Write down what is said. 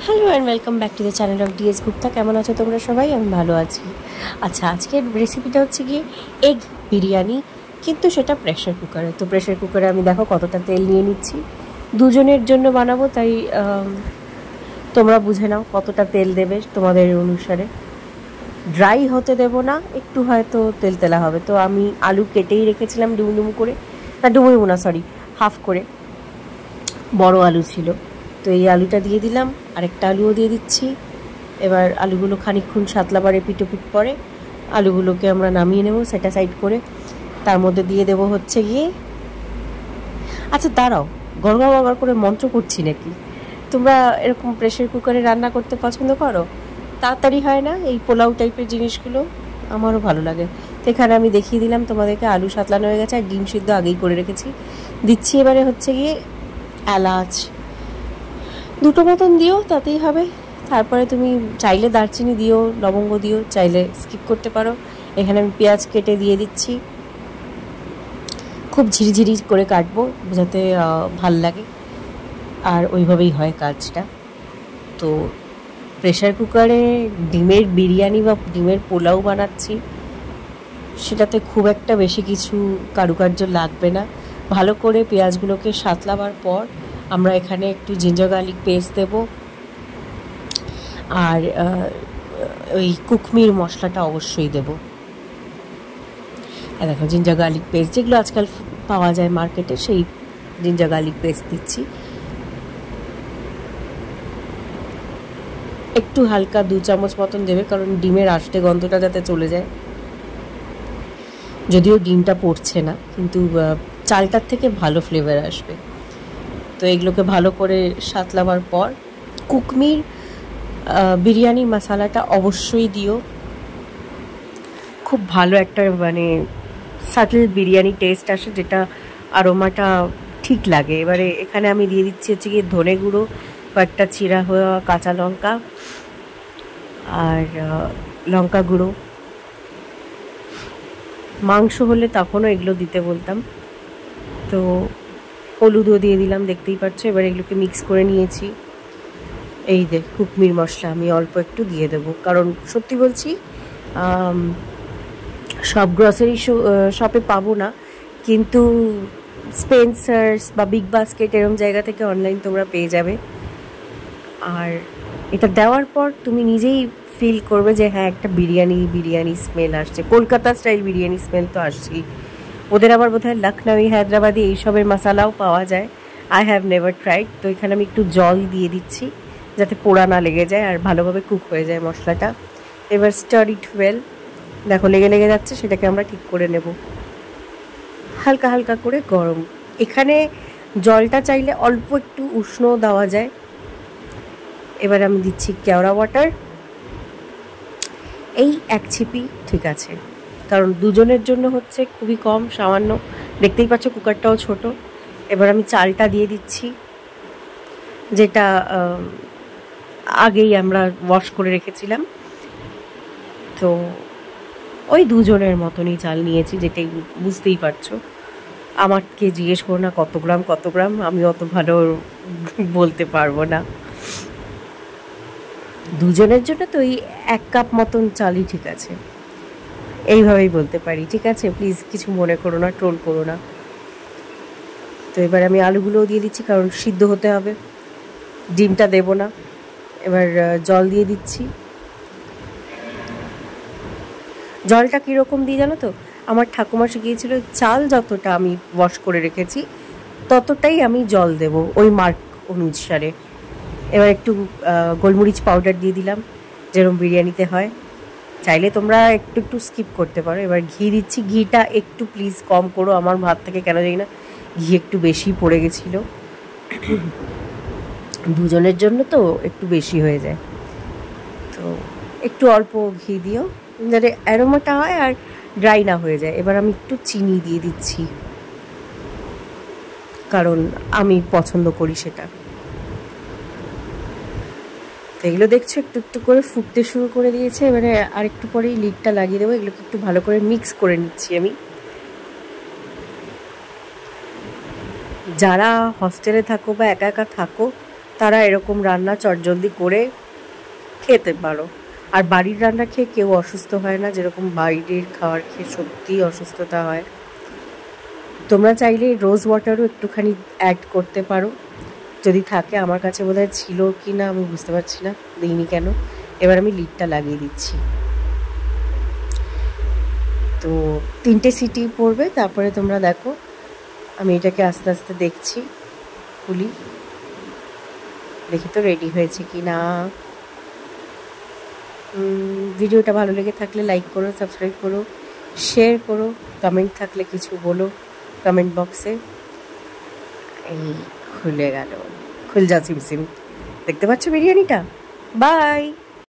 Hello and welcome back to the channel of DS Gupta. কেমন আছো তোমরা সবাই? আমি ভালো আছি। আচ্ছা, আজকের রেসিপিটা হচ্ছে গিয়ে এগ বিরিয়ানি, কিন্তু সেটা প্রেশার কুকারে। তো প্রেশার কুকারে আমি দেখো কতটা তেল নিয়ে নিচ্ছি, দুজনের জন্য বানাবো, তাই তোমরা বুঝে নাও কতটা তেল দেবে তোমাদের অনুসারে। ড্রাই হতে দেবো না, একটু হয়তো তেল তেলা হবে। তো আমি আলু কেটেই রেখেছিলাম ডুমডুম করে, না ডুমডুম না সরি, হাফ করে, বড় আলু ছিল। তো এই আলুটা দিয়ে দিলাম, আরেকটা আলুও দিয়ে দিচ্ছি। এবার আলুগুলো খানিকক্ষণ সাতলাবার এপিট ওপিট পরে আলুগুলোকে আমরা নামিয়ে নেব সেটা সাইড করে। তার মধ্যে দিয়ে দেব হচ্ছে গিয়ে, আচ্ছা দাঁড়াও, গড়গড় গড়গড় করে মন্ত্র করছি নাকি? তোমরা এরকম প্রেশার কুকারে রান্না করতে পছন্দ করো? তাড়াতাড়ি হয় না এই পোলাও টাইপের জিনিসগুলো? আমারও ভালো লাগে। তো এখানে আমি দেখিয়ে দিলাম তোমাদেরকে, আলু সাতলানো হয়ে গেছে আর ডিম সিদ্ধ আগেই করে রেখেছি। দিচ্ছি এবারে হচ্ছে গিয়ে এলাচ, দুটো মতন দিও তাতেই হবে। তারপরে তুমি চাইলে দারচিনি দিও, লবঙ্গ দিও, চাইলে স্কিপ করতে পারো। এখানে আমি পেঁয়াজ কেটে দিয়ে দিচ্ছি, খুব ঝিরিঝিরি করে কাটবো যাতে ভাল লাগে, আর ওইভাবেই হয় কাজটা। তো প্রেশার কুকারে ডিমের বিরিয়ানি বা ডিমের পোলাও বানাচ্ছি, সেটাতে খুব একটা বেশি কিছু কারুকার্য লাগবে না। ভালো করে পেঁয়াজগুলোকে সাতলাবার পর আমরা এখানে একটু জিঞ্জার গার্লিক পেস্ট দেবো, আর ওই কুকমির মশলাটা অবশ্যই দেবো। দেখো জিঞ্জার গার্লিক পেস্ট, যেগুলো আজকাল পাওয়া যায় মার্কেটে, সেই জিঞ্জার গার্লিক পেস্ট দিচ্ছি। একটু হালকা 2 চামচ মতন দেবে, কারণ ডিমের আষ্টে গন্ধটা যাতে চলে যায়। যদিও ডিমটা পড়ছে না, কিন্তু চালটার থেকে ভালো ফ্লেভার আসবে। তো এগুলোকে ভালো করে সাতলাবার পর কুকমির বিরিয়ানি মশলাটা অবশ্যই দিও, খুব ভালো একটা মানে সাটল বিরিয়ানি টেস্ট আসে, যেটা আরোমাটা ঠিক লাগে। এবারে এখানে আমি দিয়ে দিচ্ছি হচ্ছে গিয়ে ধনে গুঁড়ো, কয়েকটা চিরা হওয়া কাঁচা লঙ্কা, আর লঙ্কা গুঁড়ো। মাংস হলে তখনও এগুলো দিতে বলতাম। তো হলুদও দিয়ে দিলাম, দেখতেই পাচ্ছ। এবার এগুলোকে মিক্স করে নিয়েছি। এই যে কুকমির মশলা আমি অল্প একটু দিয়ে দেবো, কারণ সত্যি বলছি সব গ্রসারি শপে পাবো না, কিন্তু স্পেন্সার্স বা বিগ বাস্কেট এরকম জায়গা থেকে অনলাইন তোমরা পেয়ে যাবে। আর এটা দেওয়ার পর তুমি নিজেই ফিল করবে যে হ্যাঁ, একটা বিরিয়ানি স্মেল আসছে। কলকাতা স্টাইল বিরিয়ানি স্মেল তো আসছেই। ওদের আবার বোধহয় লখনৌই, হায়দ্রাবাদি এইসবের মশালাও পাওয়া যায়। I have never tried. তো এখানে আমি একটু জল দিয়ে দিচ্ছি যাতে পোড়া না লেগে যায় আর ভালোভাবে কুক হয়ে যায় মশলাটা। এবার স্টার ইট ওয়েল। দেখো লেগে যাচ্ছে, সেটাকে আমরা ঠিক করে নেব হালকা হালকা করে গরম। এখানে জলটা চাইলে অল্প একটু উষ্ণ দেওয়া যায়। এবার আমি দিচ্ছি কেওড়া ওয়াটার, এই এক ছিপি ঠিক আছে, কারণ দুজনের জন্য হচ্ছে খুবই কম, সামান্য। দেখতেই পাচ্ছ কুকারটাও ছোট। এবার আমি চালটা দিয়ে দিচ্ছি, যেটা আগেই আমরা ওয়াশ করে রেখেছিলাম। তো ওই দুজনের মতনই চাল নিয়েছি, যেটাই বুঝতেই পারছো। আমাকে জিজ্ঞেস করো না কত গ্রাম, আমি অত ভালো বলতে পারবো না। দুজনের জন্য তো ওই 1 কাপ মতন চালই ঠিক আছে, এইভাবেই বলতে পারি। ঠিক আছে, প্লিজ কিছু মনে করো না, ট্রোল করো না। তো এবার আমি আলুগুলোও দিয়ে দিচ্ছি, কারণ সিদ্ধ হতে হবে, ডিমটা দেবো না। এবার জল দিয়ে দিচ্ছি। জলটা কীরকম দিই জানো তো? আমার ঠাকুমা শিখিয়েছিল, চাল যতটা আমি ওয়াশ করে রেখেছি ততটাই আমি জল দেব, ওই মার্ক অনুসারে। এবার একটু গোলমরিচ পাউডার দিয়ে দিলাম, যেরকম বিরিয়ানিতে হয়। চাইলে তোমরা একটু স্কিপ করতে পারো। এবার ঘি দিচ্ছি, ঘিটা একটু প্লিজ কম করো, আমার ভাত থেকে কেন জানি না ঘি একটু বেশি পড়ে গেছিলো। দুজনের জন্য তো একটু বেশি হয়ে যায়, তো একটু অল্প ঘি দিও যাতে অ্যারোমাটা হয় আর ড্রাই না হয়ে যায়। এবার আমি একটু চিনি দিয়ে দিচ্ছি, কারণ আমি পছন্দ করি সেটা। তো এগুলো দেখছো একটু করে ফুটতে শুরু করে দিয়েছে। এবারে আর একটু পরেই লিডটা লাগিয়ে দেবো। এগুলোকে একটু ভালো করে মিক্স করে নিচ্ছি আমি। যারা হস্টেলে থাকো বা একা একা থাকো, তারা এরকম রান্না চটজলদি করে খেতে পারো। আর বাড়ির রান্না খেয়ে কেউ অসুস্থ হয় না, যেরকম বাইরের খাবার খেয়ে সত্যিই অসুস্থতা হয়। তোমরা চাইলে রোজ ওয়াটারও একটুখানি অ্যাড করতে পারো যদি থাকে। আমার কাছে বোধহয় ছিল কি না আমি বুঝতে পারছি না, দিইনি কেন। এবার আমি লিডটা লাগিয়ে দিচ্ছি। তো 3টে সিটি পড়বে, তারপরে তোমরা দেখো। আমি এটাকে আস্তে আস্তে দেখছি, খুলি, দেখি তো রেডি হয়েছে কি না। ভিডিওটা ভালো লেগে থাকলে লাইক করো, সাবস্ক্রাইব করো, শেয়ার করো, কমেন্ট থাকলে কিছু বলো কমেন্ট বক্সে। এই খুলে গেল, খুল যা সিমসিম। দেখতে পাচ্ছ বিরিয়ানিটা? বাই।